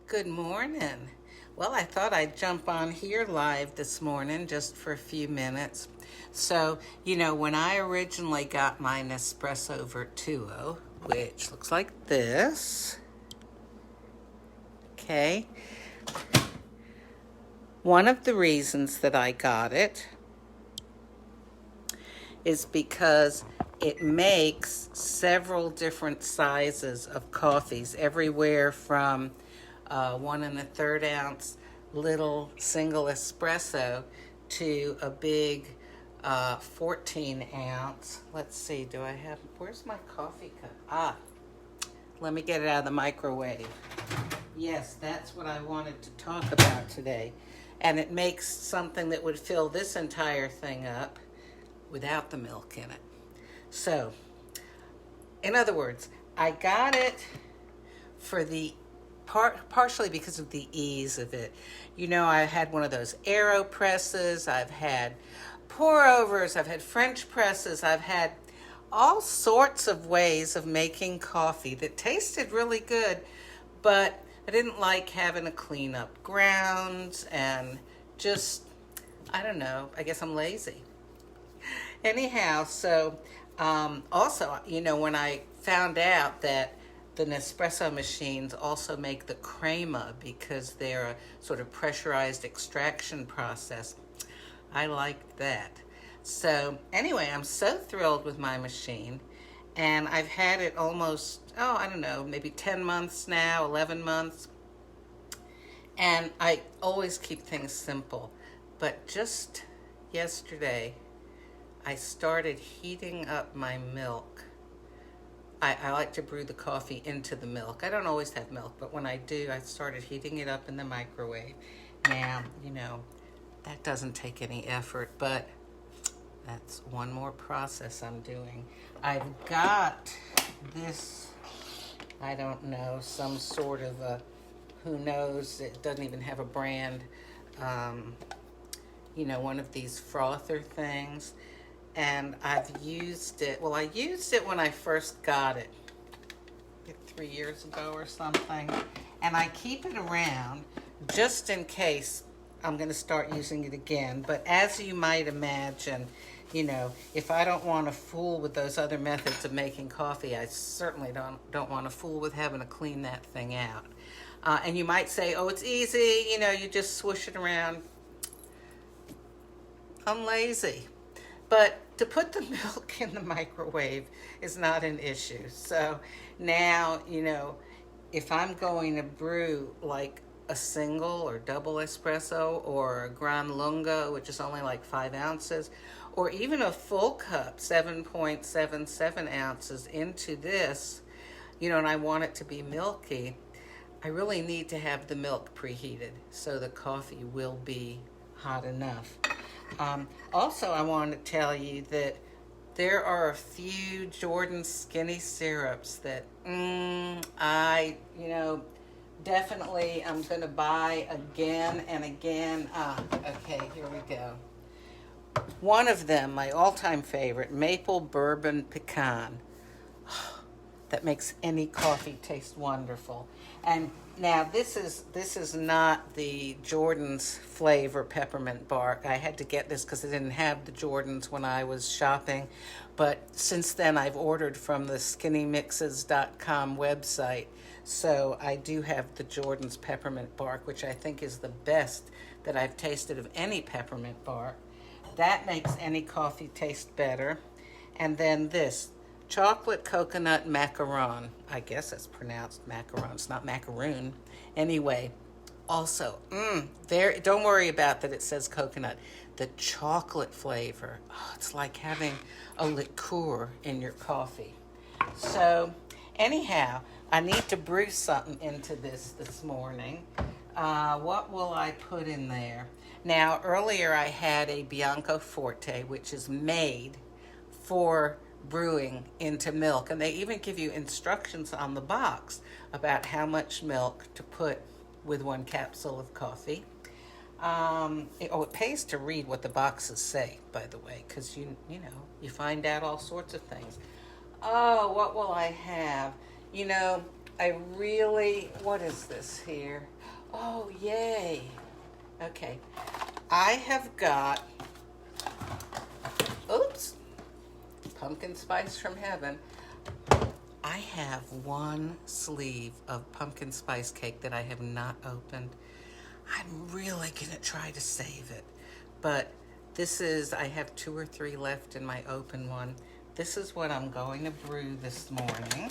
Good morning. Well, I thought I'd jump on here live this morning just for a few minutes. So, when I originally got my Nespresso Vertuo, which looks like this, okay, one of the reasons that I got it is because it makes several different sizes of coffees, everywhere from 1 1/3 ounce little single espresso to a big 14 ounce. Let's see, where's my coffee cup? Let me get it out of the microwave. Yes, that's what I wanted to talk about today. And it makes something that would fill this entire thing up without the milk in it. So, in other words, I got it for the partially because of the ease of it. I had one of those AeroPresses, I've had pour overs, I've had French presses, I've had all sorts of ways of making coffee that tasted really good, but I didn't like having to clean up grounds and just, I don't know, I guess I'm lazy. Anyhow, so also, when I found out that the Nespresso machines also make the crema because they're a sort of pressurized extraction process, I liked that. So anyway, I'm so thrilled with my machine, and I've had it almost, I don't know, maybe 10 months now, 11 months. And I always keep things simple. But just yesterday, I started heating up my milk. I like to brew the coffee into the milk. I don't always have milk, but when I do, I started heating it up in the microwave. Now, that doesn't take any effort, but that's one more process I'm doing. I've got this, I don't know, some sort of a, who knows, it doesn't even have a brand, one of these frother things. And I've used it, I used it when I first got it, 3 years ago or something. And I keep it around just in case I'm going to start using it again. But as you might imagine, if I don't want to fool with those other methods of making coffee, I certainly don't want to fool with having to clean that thing out. And you might say, oh, it's easy, you just swoosh it around. I'm lazy. But to put the milk in the microwave is not an issue. So now, if I'm going to brew like a single or double espresso or a gran lungo, which is only like 5 ounces, or even a full cup, 7.77 ounces into this, and I want it to be milky, I really need to have the milk preheated so the coffee will be hot enough. Also, I want to tell you that there are a few Jordan skinny syrups that definitely I'm going to buy again and again. Okay, here we go. One of them, my all-time favorite, maple bourbon pecan. That makes any coffee taste wonderful. And now this is not the Jordan's flavor peppermint bark. I had to get this because I didn't have the Jordans when I was shopping. But since then I've ordered from the skinnymixes.com website. So I do have the Jordan's peppermint bark, which I think is the best that I've tasted of any peppermint bark. That makes any coffee taste better. And then this, chocolate coconut macaron. I guess it's pronounced macaron. It's not macaroon. Anyway, also, don't worry about that it says coconut. The chocolate flavor, it's like having a liqueur in your coffee. So, anyhow, I need to brew something into this morning. What will I put in there? Now, earlier I had a Bianco Forte, which is made for brewing into milk, and they even give you instructions on the box about how much milk to put with 1 capsule of coffee. It pays to read what the boxes say, by the way, because you find out all sorts of things. Oh, what will I have? I really, what is this here? Oh, yay. Okay. I have got, oops, pumpkin spice from heaven. I have one sleeve of pumpkin spice cake that I have not opened. I'm really gonna try to save it. But this is, I have 2 or 3 left in my open one. This is what I'm going to brew this morning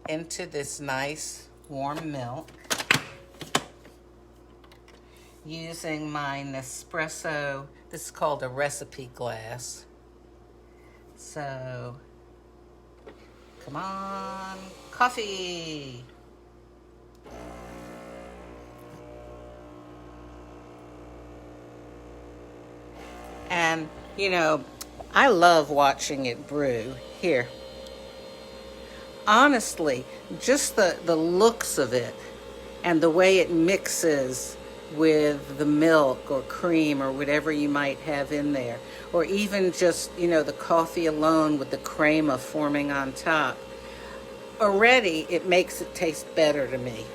into this nice warm milk using my Nespresso, this is called a recipe glass. So, come on, coffee. And, you know, I love watching it brew. Here. Honestly, just the looks of it and the way it mixes with the milk or cream or whatever you might have in there, or even just, you know, the coffee alone with the crema forming on top. Already, it makes it taste better to me.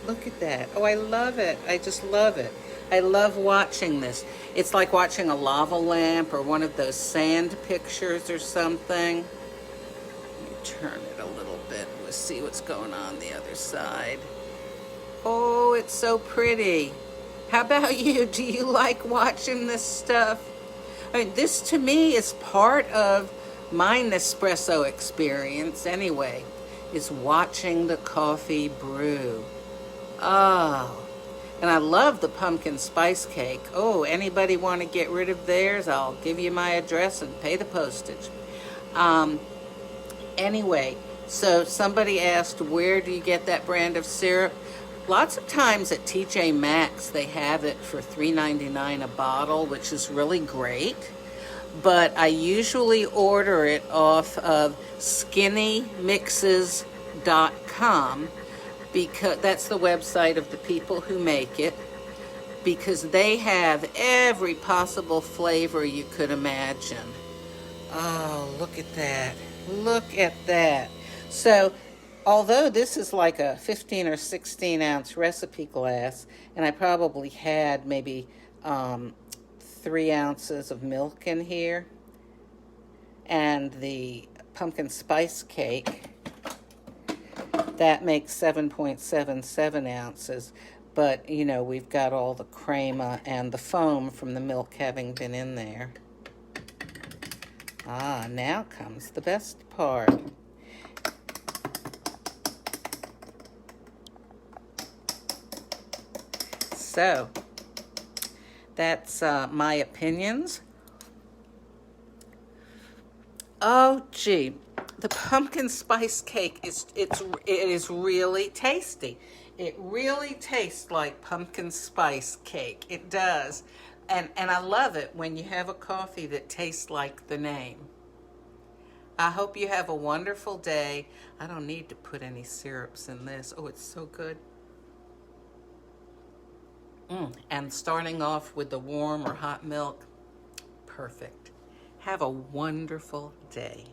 Look at that. Oh, I love it. I just love it. I love watching this. It's like watching a lava lamp or one of those sand pictures or something. Let me turn it a little bit. We'll see what's going on the other side. Oh, it's so pretty. How about you? Do you like watching this stuff? I mean, this to me is part of my Nespresso experience anyway, is watching the coffee brew. Oh, and I love the pumpkin spice cake. Oh, anybody want to get rid of theirs? I'll give you my address and pay the postage. Anyway, so somebody asked, where do you get that brand of syrup? Lots of times at TJ Maxx, they have it for $3.99 a bottle, which is really great. But I usually order it off of skinnymixes.com, because that's the website of the people who make it, because they have every possible flavor you could imagine. Oh, look at that. Look at that. So, although this is like a 15 or 16 ounce recipe glass, and I probably had maybe 3 ounces of milk in here, and the pumpkin spice cake, that makes 7.77 ounces. But, you know, we've got all the crema and the foam from the milk having been in there. Ah, now comes the best part. So, that's my opinions. Oh, gee. The pumpkin spice cake it is really tasty. It really tastes like pumpkin spice cake. It does. And I love it when you have a coffee that tastes like the name. I hope you have a wonderful day. I don't need to put any syrups in this. Oh, it's so good. And starting off with the warm or hot milk, perfect. Have a wonderful day.